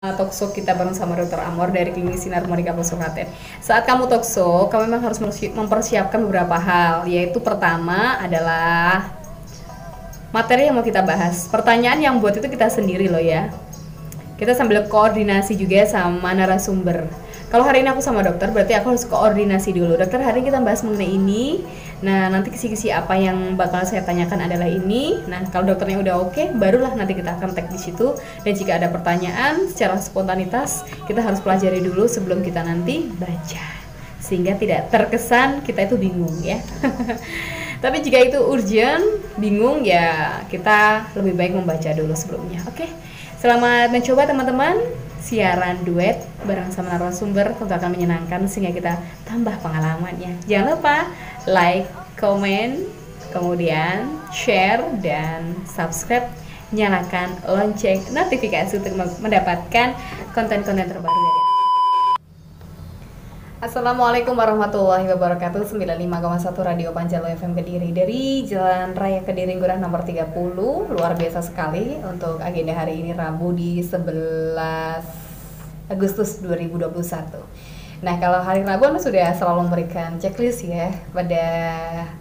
Talkshow kita bareng sama Dr. Amor dari Klinik Sinar Modika Klaten. Saat kamu talkshow, kamu memang harus mempersiapkan beberapa hal, yaitu pertama adalah materi yang mau kita bahas. Pertanyaan yang buat itu kita sendiri loh ya. Kita sambil koordinasi juga sama narasumber. Kalau hari ini aku sama dokter, berarti aku harus koordinasi dulu. Dokter, hari ini kita bahas mengenai ini. Nah, nanti kisi-kisi apa yang bakal saya tanyakan adalah ini. Nah, kalau dokternya udah oke, barulah nanti kita akan tag di situ. Dan jika ada pertanyaan secara spontanitas, kita harus pelajari dulu sebelum kita nanti baca. Sehingga tidak terkesan kita itu bingung ya. Tapi jika itu urgent, bingung ya kita lebih baik membaca dulu sebelumnya. Oke. Selamat mencoba teman-teman. Siaran duet bareng sama narasumber tentu akan menyenangkan sehingga kita tambah pengalamannya. Jangan lupa like, komen, kemudian share dan subscribe, nyalakan lonceng notifikasi untuk mendapatkan konten-konten terbaru dari aku. Assalamualaikum warahmatullahi wabarakatuh. 95,1 Radio Panjalu FM Kediri dari Jalan Raya Kediri Ngurah nomor 30. Luar biasa sekali untuk agenda hari ini, Rabu di 11 Agustus 2021. Nah, kalau hari Rabu Anda sudah selalu memberikan checklist ya. Pada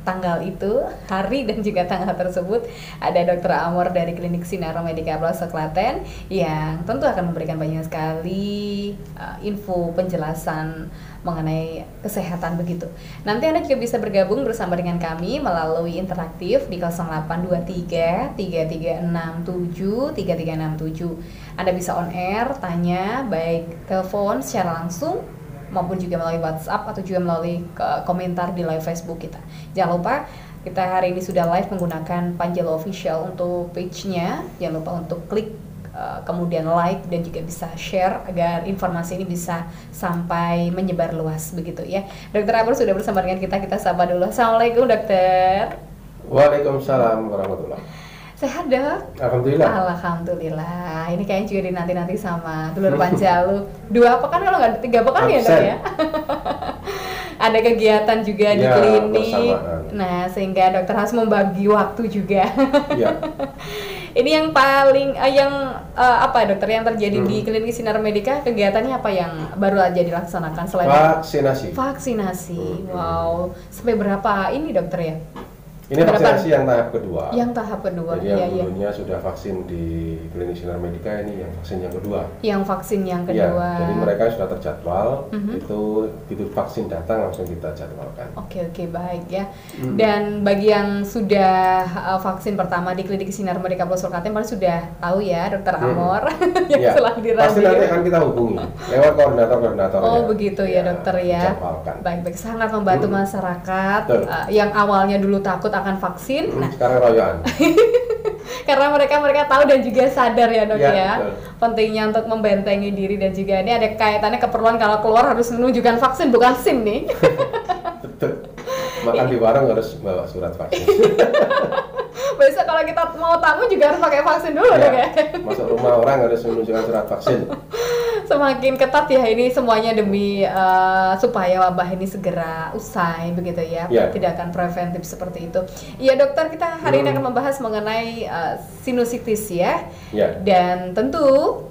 tanggal itu, hari dan juga tanggal tersebut ada Dr. Amor dari Klinik Sinar Modika Klaten yang tentu akan memberikan banyak sekali info penjelasan mengenai kesehatan begitu. Nanti Anda juga bisa bergabung bersama dengan kami melalui interaktif di 0823 3367 3367. Anda bisa on air, tanya baik telepon secara langsung maupun juga melalui WhatsApp atau juga melalui komentar di live Facebook kita. Jangan lupa kita hari ini sudah live menggunakan Panjalu Official untuk page-nya. Jangan lupa untuk klik kemudian like dan juga bisa share agar informasi ini bisa sampai menyebar luas begitu ya. Dokter Amor sudah bersama dengan kita sapa dulu. Assalamualaikum dokter. Waalaikumsalam warahmatullahi. Sehat dok? Alhamdulillah. Alhamdulillah. Ini kayaknya juga dinanti-nanti sama Dulur Panjalu. 2 pekan kalau nggak 3 pekan ya dok ya? Ada kegiatan juga di klinik. Bersamaan. Nah, sehingga dokter harus membagi waktu juga. Ya. Ini yang paling apa dokter yang terjadi di Klinik Sinar Modika, kegiatannya apa yang baru aja dilaksanakan selain vaksinasi? Wow, sampai berapa ini dokter ya? Ini vaksinasi yang tahap kedua. Yang tahap kedua. Jadi yang dulunya sudah vaksin di Klinik Sinar Modika, ini yang vaksin yang kedua. Yang vaksin yang kedua. Ya, jadi mereka sudah terjadwal. Itu begitu vaksin datang langsung kita jadwalkan. Oke, baik ya. Dan bagi yang sudah vaksin pertama di Klinik Sinar Modika Klaten paling sudah tahu ya Dokter Amor yang telah pasti nanti akan kita hubungi lewat koordinator. Oh begitu ya dokter ya. Baik, sangat membantu masyarakat yang awalnya dulu takut akan vaksin. Nah, sekarang royoan. Karena mereka tahu dan juga sadar ya dok ya. Pentingnya untuk membentengi diri dan juga ini ada kaitannya keperluan kalau keluar harus menunjukkan vaksin bukan SIM nih. Betul. Makan di warung harus bawa surat vaksin. Besok kalau kita mau tamu juga harus pakai vaksin dulu dok ya. Masuk rumah orang harus menunjukkan surat vaksin. Semakin ketat ya ini semuanya demi supaya wabah ini segera usai begitu ya. Tidak akan preventif seperti itu. Iya dokter, kita hari ini akan membahas mengenai sinusitis ya. Dan tentu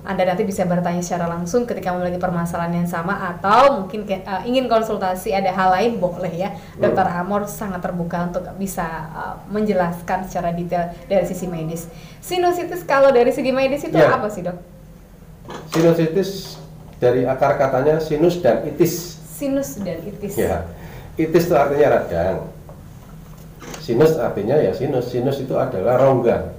Anda nanti bisa bertanya secara langsung ketika memiliki permasalahan yang sama atau mungkin ingin konsultasi ada hal lain boleh ya. Dokter Amor sangat terbuka untuk bisa menjelaskan secara detail dari sisi medis. Sinusitis kalau dari segi medis itu apa sih dok? Sinusitis dari akar katanya sinus dan itis. Sinus dan itis. Ya, itis itu artinya radang. Sinus artinya ya sinus. Sinus itu adalah rongga.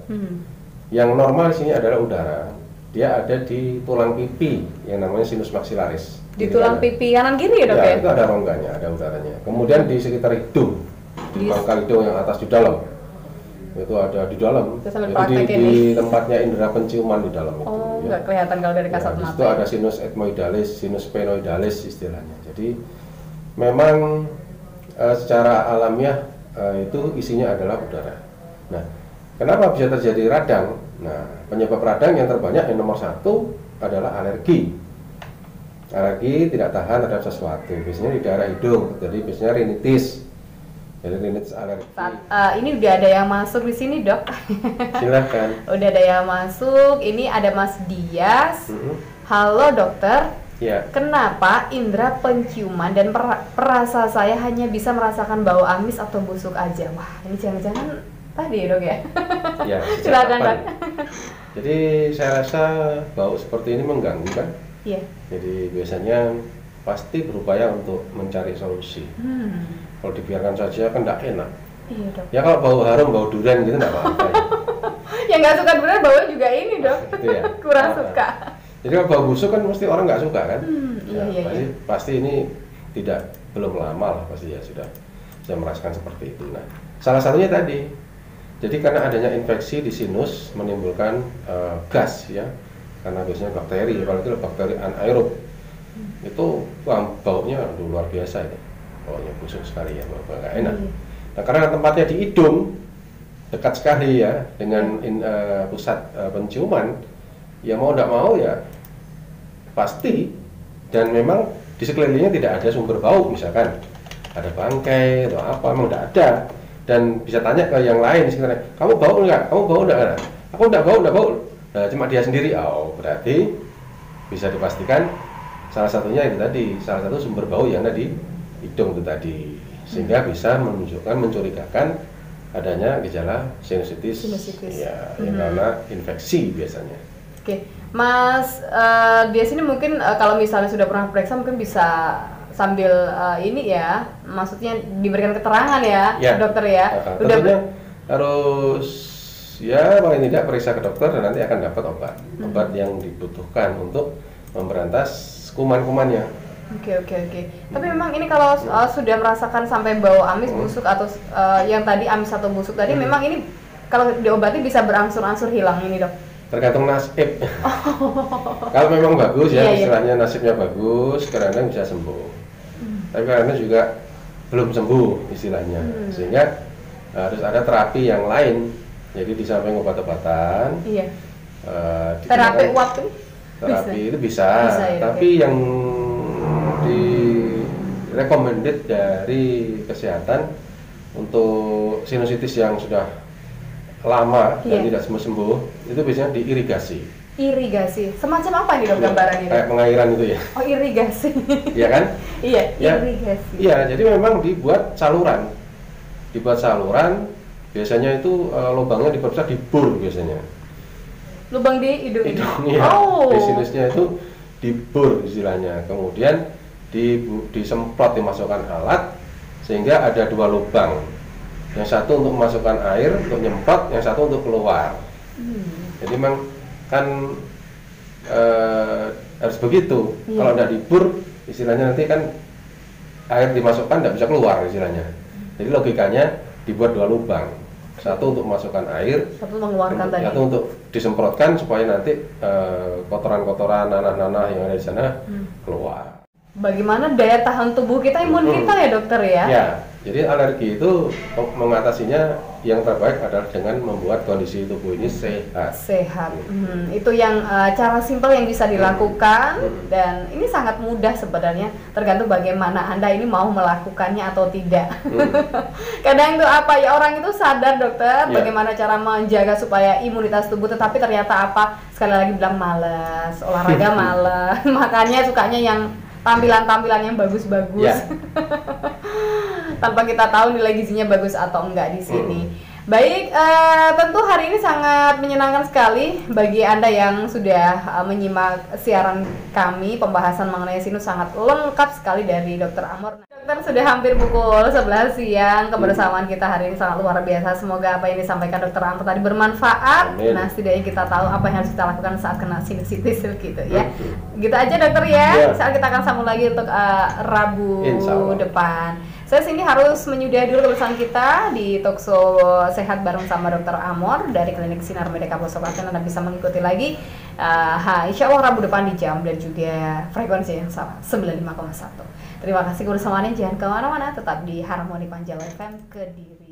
Yang normal di sini adalah udara. Dia ada di tulang pipi yang namanya sinus maxillaris. Di tulang pipi kanan kiri ya dok ya? Itu ada rongganya, ada udaranya. Kemudian di sekitar hidung, di pangkal hidung yang atas di dalam. Itu ada di dalam. Itu di tempatnya indera penciuman di dalam itu. Oh, nggak kelihatan kalau dari kasat mata. Itu ada sinus ethmoidalis, sinus sphenoidalis istilahnya. Jadi memang secara alamiah itu isinya adalah udara. Nah, kenapa bisa terjadi radang? Nah, penyebab radang yang terbanyak yang nomor 1 adalah alergi. Alergi tidak tahan terhadap sesuatu. Biasanya di daerah hidung, jadi biasanya rinitis. Jadi rinitis alergi. Ini udah ada yang masuk di sini dok. Silakan. Udah ada yang masuk. Ini ada Mas Dias. Halo dokter, Ya, kenapa indera penciuman dan perasa saya hanya bisa merasakan bau amis atau busuk aja? Wah, ini jangan-jangan tadi ya dok ya? ya. Silakan kapan? dok. Jadi saya rasa bau seperti ini mengganggu kan. Iya. Jadi biasanya pasti berupaya untuk mencari solusi. Kalau dibiarkan saja kan tidak enak. Iya dok. Ya kalau bau harum, bau durian gitu nggak apa-apa. Ya. Yang nggak suka durian baunya juga ini dok. Gitu ya. Kurang Apa? suka. Jadi kalau bau busuk kan mesti orang nggak suka kan? Iya, iya, pasti, iya. pasti ini belum lama lah pasti ya sudah merasakan seperti itu. Nah, salah satunya tadi, jadi karena adanya infeksi di sinus menimbulkan gas ya, karena biasanya bakteri, kalau itu bakteri anaerob, itu baunya luar biasa ini, baunya busuk sekali ya, bau nggak enak. Nah, karena tempatnya di hidung, dekat sekali ya dengan pusat penciuman, ya mau tidak mau ya pasti, dan memang di sekelilingnya tidak ada sumber bau, misalkan ada bangkai atau apa, memang tidak ada, dan bisa tanya ke yang lain sekitarnya, kamu bau nggak? Kamu bau nggak? Aku nggak bau. Nah, cuma dia sendiri, oh berarti bisa dipastikan salah satunya itu tadi, salah satu sumber bau yang ada di hidung itu tadi, sehingga bisa menunjukkan, mencurigakan adanya gejala sinusitis. Ya, yang karena infeksi biasanya. Oke, Mas, di sini mungkin kalau misalnya sudah pernah periksa mungkin bisa sambil ini ya, maksudnya diberikan keterangan ya, dokter ya. Tentunya harus ya paling tidak periksa ke dokter dan nanti akan dapat obat yang dibutuhkan untuk memberantas kuman-kumannya. Oke. Tapi memang ini kalau sudah merasakan sampai bau amis, busuk atau yang tadi amis atau busuk tadi, memang ini kalau diobati bisa berangsur-angsur hilang ini dok. Tergantung nasib. Kalau memang bagus ya, istilahnya nasibnya bagus, kadang-kadang bisa sembuh. Tapi kadang-kadang juga belum sembuh istilahnya, sehingga harus ada terapi yang lain. Jadi di samping obat-obatan, terapi uap tuh? Terapi itu bisa ya, tapi yang di recommended dari kesehatan untuk sinusitis yang sudah lama dan tidak sembuh itu biasanya diirigasi. Irigasi, semacam apa nih dok gambarannya? Kayak pengairan itu ya. Oh, irigasi. Iya kan? Iya, ya, irigasi. Iya, jadi memang dibuat saluran. Biasanya itu lubangnya diperbesar, dibor biasanya. Lubang di hidung. Ya. Di sinusnya itu dibor istilahnya. Kemudian disemprot, dimasukkan alat sehingga ada dua lubang. Yang satu untuk memasukkan air, untuk nyemprot, yang satu untuk keluar. Jadi memang kan harus begitu. Kalau tidak dibur, istilahnya nanti kan air dimasukkan tidak bisa keluar istilahnya. Jadi logikanya dibuat dua lubang. Satu untuk memasukkan air, satu mengeluarkan tadi. Satu untuk disemprotkan supaya nanti kotoran-kotoran, nanah-nanah yang ada di sana keluar. Bagaimana daya tahan tubuh kita, imun kita ya dokter ya? Ya, jadi alergi itu mengatasinya yang terbaik adalah dengan membuat kondisi tubuh ini sehat. Itu yang cara simpel yang bisa dilakukan dan ini sangat mudah sebenarnya, tergantung bagaimana Anda ini mau melakukannya atau tidak. Kadang itu apa ya, orang itu sadar dokter bagaimana cara menjaga supaya imunitas tubuh, tetapi ternyata apa, sekali lagi bilang malas, olahraga malas, makanya sukanya yang tampilan-tampilan yang bagus-bagus. Tanpa kita tahu nilai gizinya bagus atau enggak di sini. Baik, tentu hari ini sangat menyenangkan sekali bagi Anda yang sudah menyimak siaran kami. Pembahasan mengenai sinus sangat lengkap sekali dari Dr. Amor. Dokter, sudah hampir pukul 11 siang. Kebersamaan kita hari ini sangat luar biasa. Semoga apa yang disampaikan Dr. Amor tadi bermanfaat. Amin. Nah, setidaknya kita tahu apa yang harus kita lakukan saat kena sinusitis gitu ya. Gitu aja dokter ya. Saat kita akan sambung lagi untuk Rabu depan. Saya sini harus menyudahi dulu kebersamaan kita di Talkshow Sehat bareng sama Dr. Amor dari Klinik Sinar Medika Pelosok Klaten. Anda bisa mengikuti lagi insya Allah Rabu depan di jam dan juga frekuensi yang sama 95,1. Terima kasih kebersamaannya, jangan kemana-mana, tetap di Harmoni Panjalu FM Kediri.